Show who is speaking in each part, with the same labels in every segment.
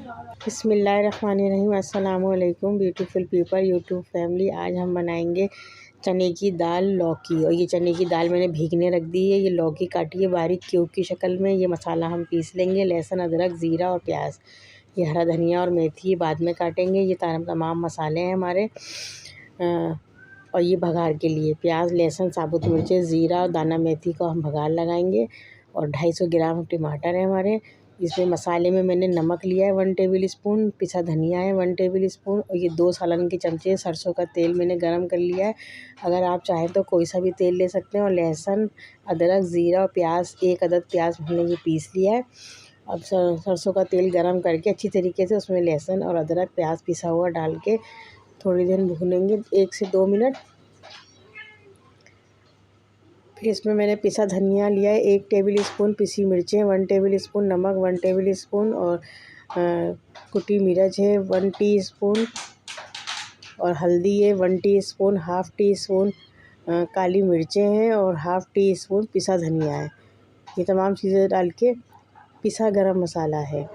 Speaker 1: बिस्मिल्लाहिर्रहमानिर्रहीम। अस्सलामुअलैकुम beautiful people YouTube family. आज हम बनाएंगे चने की दाल लौकी। और ये चने की दाल मैंने भीगने रख दी है। ये लौकी काटी है बारीक क्यूब की शक्ल में। ये मसाला हम पीस लेंगे, लहसुन, अदरक, ज़ीरा और प्याज। ये हरा धनिया और मेथी बाद में काटेंगे। ये तमाम मसाले हैं हमारे। और ये भगार के लिए प्याज, लहसुन, साबुत मिर्चें, ज़ीरा और दाना मेथी को हम भगार लगाएंगे। और 250 ग्राम टमाटर है हमारे। इसमें मसाले में मैंने नमक लिया है 1 टेबल स्पून, पिसा धनिया है 1 टेबल स्पून, और ये 2 सालन के चमचे सरसों का तेल मैंने गरम कर लिया है। अगर आप चाहें तो कोई सा भी तेल ले सकते हैं। और लहसुन, अदरक, ज़ीरा और प्याज, 1 अदद प्याज हमने ये पीस लिया है। अब सरसों का तेल गरम करके अच्छी तरीके से उसमें लहसुन और अदरक, प्याज पिसा हुआ डाल के थोड़ी देर भूनेंगे, 1 से 2 मिनट। फिर इसमें मैंने पिसा धनिया लिया है 1 टेबल स्पून, पिसी मिर्चें 1 टेबल स्पून, नमक 1 टेबल स्पून, और कुटी मिर्च है 1 टीस्पून, और हल्दी है 1 टीस्पून, हाफ़ टी स्पून काली मिर्चें हैं, और हाफ़ टी स्पून पिसा धनिया है। ये तमाम चीज़ें डाल के पिसा गरम मसाला है।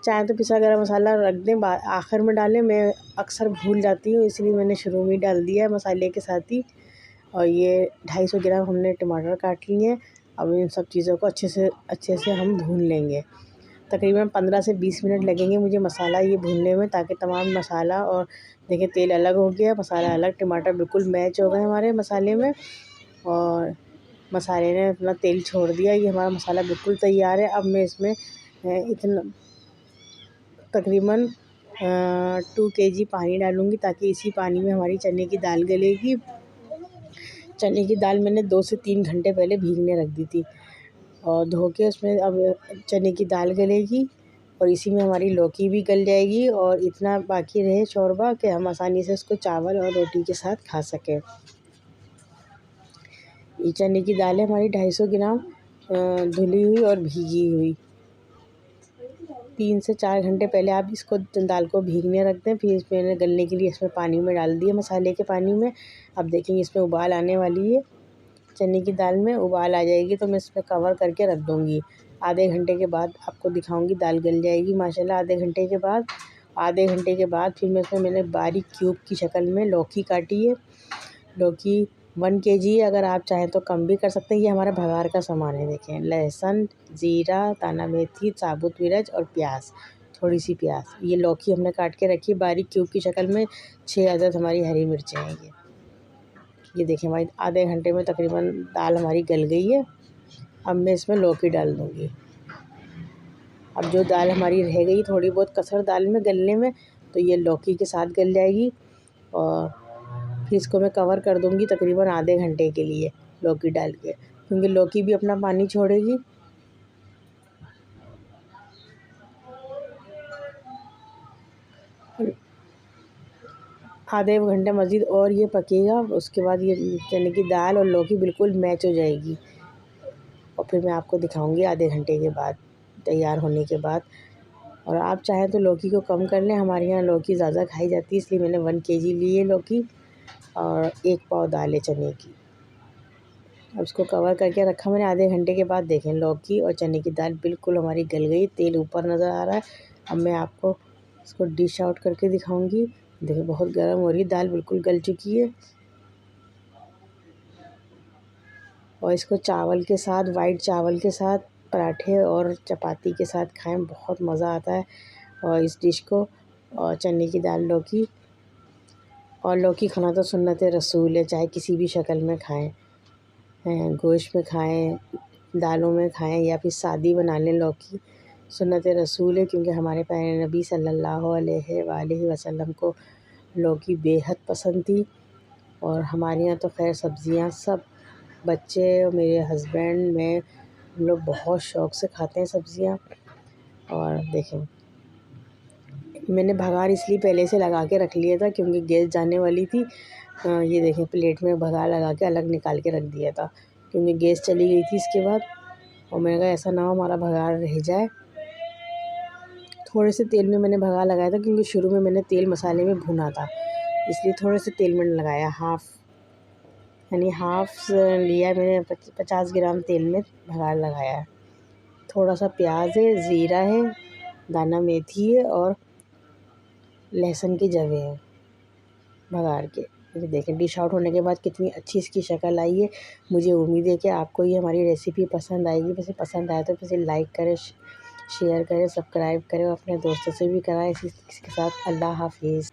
Speaker 1: चाहे तो पिसा गरम मसाला रख दें, आखिर में डालें। मैं अक्सर भूल जाती हूँ, इसलिए मैंने शुरू में डाल दिया है मसाले के साथ ही। और ये 250 ग्राम हमने टमाटर काट लिए हैं। अब इन सब चीज़ों को अच्छे से हम भून लेंगे। तकरीबन 15 से 20 मिनट लगेंगे मुझे मसाला ये भूनने में, ताकि तमाम मसाला और देखिए तेल अलग हो गया, मसाला अलग, टमाटर बिल्कुल मैच हो गए हमारे मसाले में, और मसाले ने अपना तेल छोड़ दिया। ये हमारा मसाला बिल्कुल तैयार है। अब मैं इसमें इतना तकरीबन 2 केजी पानी डालूँगी, ताकि इसी पानी में हमारी चने की दाल गलेगी। चने की दाल मैंने 2 से 3 घंटे पहले भीगने रख दी थी, और धो के उसमें अब चने की दाल गलेगी, और इसी में हमारी लौकी भी गल जाएगी। और इतना बाकी रहे शोरबा कि हम आसानी से उसको चावल और रोटी के साथ खा सकें। ये चने की दाल है हमारी 250 ग्राम धुली हुई और भीगी हुई। 3 से 4 घंटे पहले आप इसको दाल को भीगने रख दें। फिर मैंने गलने के लिए इसमें पानी में डाल दिया, मसाले के पानी में। अब देखेंगे इसमें उबाल आने वाली है। चने की दाल में उबाल आ जाएगी तो मैं इसमें कवर करके रख दूँगी। आधे घंटे के बाद आपको दिखाऊँगी, दाल गल जाएगी माशाल्लाह। आधे घंटे के बाद फिर मैंने बारीक क्यूब की शक्ल में लौकी काटी है। लौकी 1 केजी है, अगर आप चाहें तो कम भी कर सकते हैं। ये हमारा भगार का सामान है। देखें, लहसुन, ज़ीरा, दाना मेथी, साबुत मिर्च और प्याज, थोड़ी सी प्याज। ये लौकी हमने काट के रखी है बारीक क्यूब की शक्ल में। 6 अदद हमारी हरी मिर्चें हैं ये देखें हमारी आधे घंटे में तकरीबन दाल हमारी गल गई है। अब मैं इसमें लौकी डाल दूँगी। अब जो दाल हमारी रह गई थोड़ी बहुत कसर दाल में गलने में, तो ये लौकी के साथ गल जाएगी। और फिर इसको मैं कवर कर दूँगी तकरीबन आधे घंटे के लिए लौकी डाल के, क्योंकि लौकी भी अपना पानी छोड़ेगी। आधे घंटे मज़ीद और ये पकेगा। उसके बाद ये चने की दाल और लौकी बिल्कुल मैच हो जाएगी। और फिर मैं आपको दिखाऊंगी आधे घंटे के बाद, तैयार होने के बाद। और आप चाहें तो लौकी को कम कर लें। हमारे यहाँ लौकी ज़्यादा खाई जाती है, इसलिए मैंने 1 केजी ली है लौकी, और 1 पाव दाल है चने की। अब इसको कवर करके रखा मैंने। आधे घंटे के बाद देखें लौकी और चने की दाल बिल्कुल हमारी गल गई, तेल ऊपर नज़र आ रहा है। अब मैं आपको इसको डिश आउट करके दिखाऊंगी। देखिए बहुत गर्म हो रही है दाल, बिल्कुल गल चुकी है। और इसको चावल के साथ, वाइट चावल के साथ, पराठे और चपाती के साथ खाएं, बहुत मज़ा आता है। और इस डिश को, और चने की दाल लौकी, और लौकी खाना तो सुन्नत रसूल है, चाहे किसी भी शक्ल में खाएं, गोश्त में खाएं, दालों में खाएं, या फिर सादी बना लें। लौकी सुन्नत रसूल है, क्योंकि हमारे प्यारे नबी सल्लल्लाहु अलैहि वसल्लम को लौकी बेहद पसंद थी। और हमारे यहाँ तो खैर सब्ज़ियाँ सब, बच्चे और मेरे हस्बैंड, मैं, हम लोग बहुत शौक़ से खाते हैं सब्ज़ियाँ। और देखें मैंने भगार इसलिए पहले से लगा के रख लिया था, क्योंकि गैस जाने वाली थी। ये देखें प्लेट में भगार लगा के अलग निकाल के रख दिया था, क्योंकि गैस चली गई थी इसके बाद। और मैंने कहा ऐसा ना हो हमारा भगार रह जाए। थोड़े से तेल में मैंने भगार लगाया था, क्योंकि शुरू में मैंने तेल मसाले में भुना था, इसलिए थोड़े से तेल मैंने लगाया। हाफ़ लिया मैंने, 50 ग्राम तेल में भगार लगाया है। थोड़ा सा प्याज है, ज़ीरा है, दाना मेथी है और लहसुन की जवे है बघार के। ये देखें डिश आउट होने के बाद कितनी अच्छी इसकी शक्ल आई है। मुझे उम्मीद है कि आपको ये हमारी रेसिपी पसंद आएगी। वैसे पसंद आए तो इसे लाइक करें, शेयर करें, सब्सक्राइब करें और अपने दोस्तों से भी कराएं। इसी के साथ अल्लाह हाफिज़।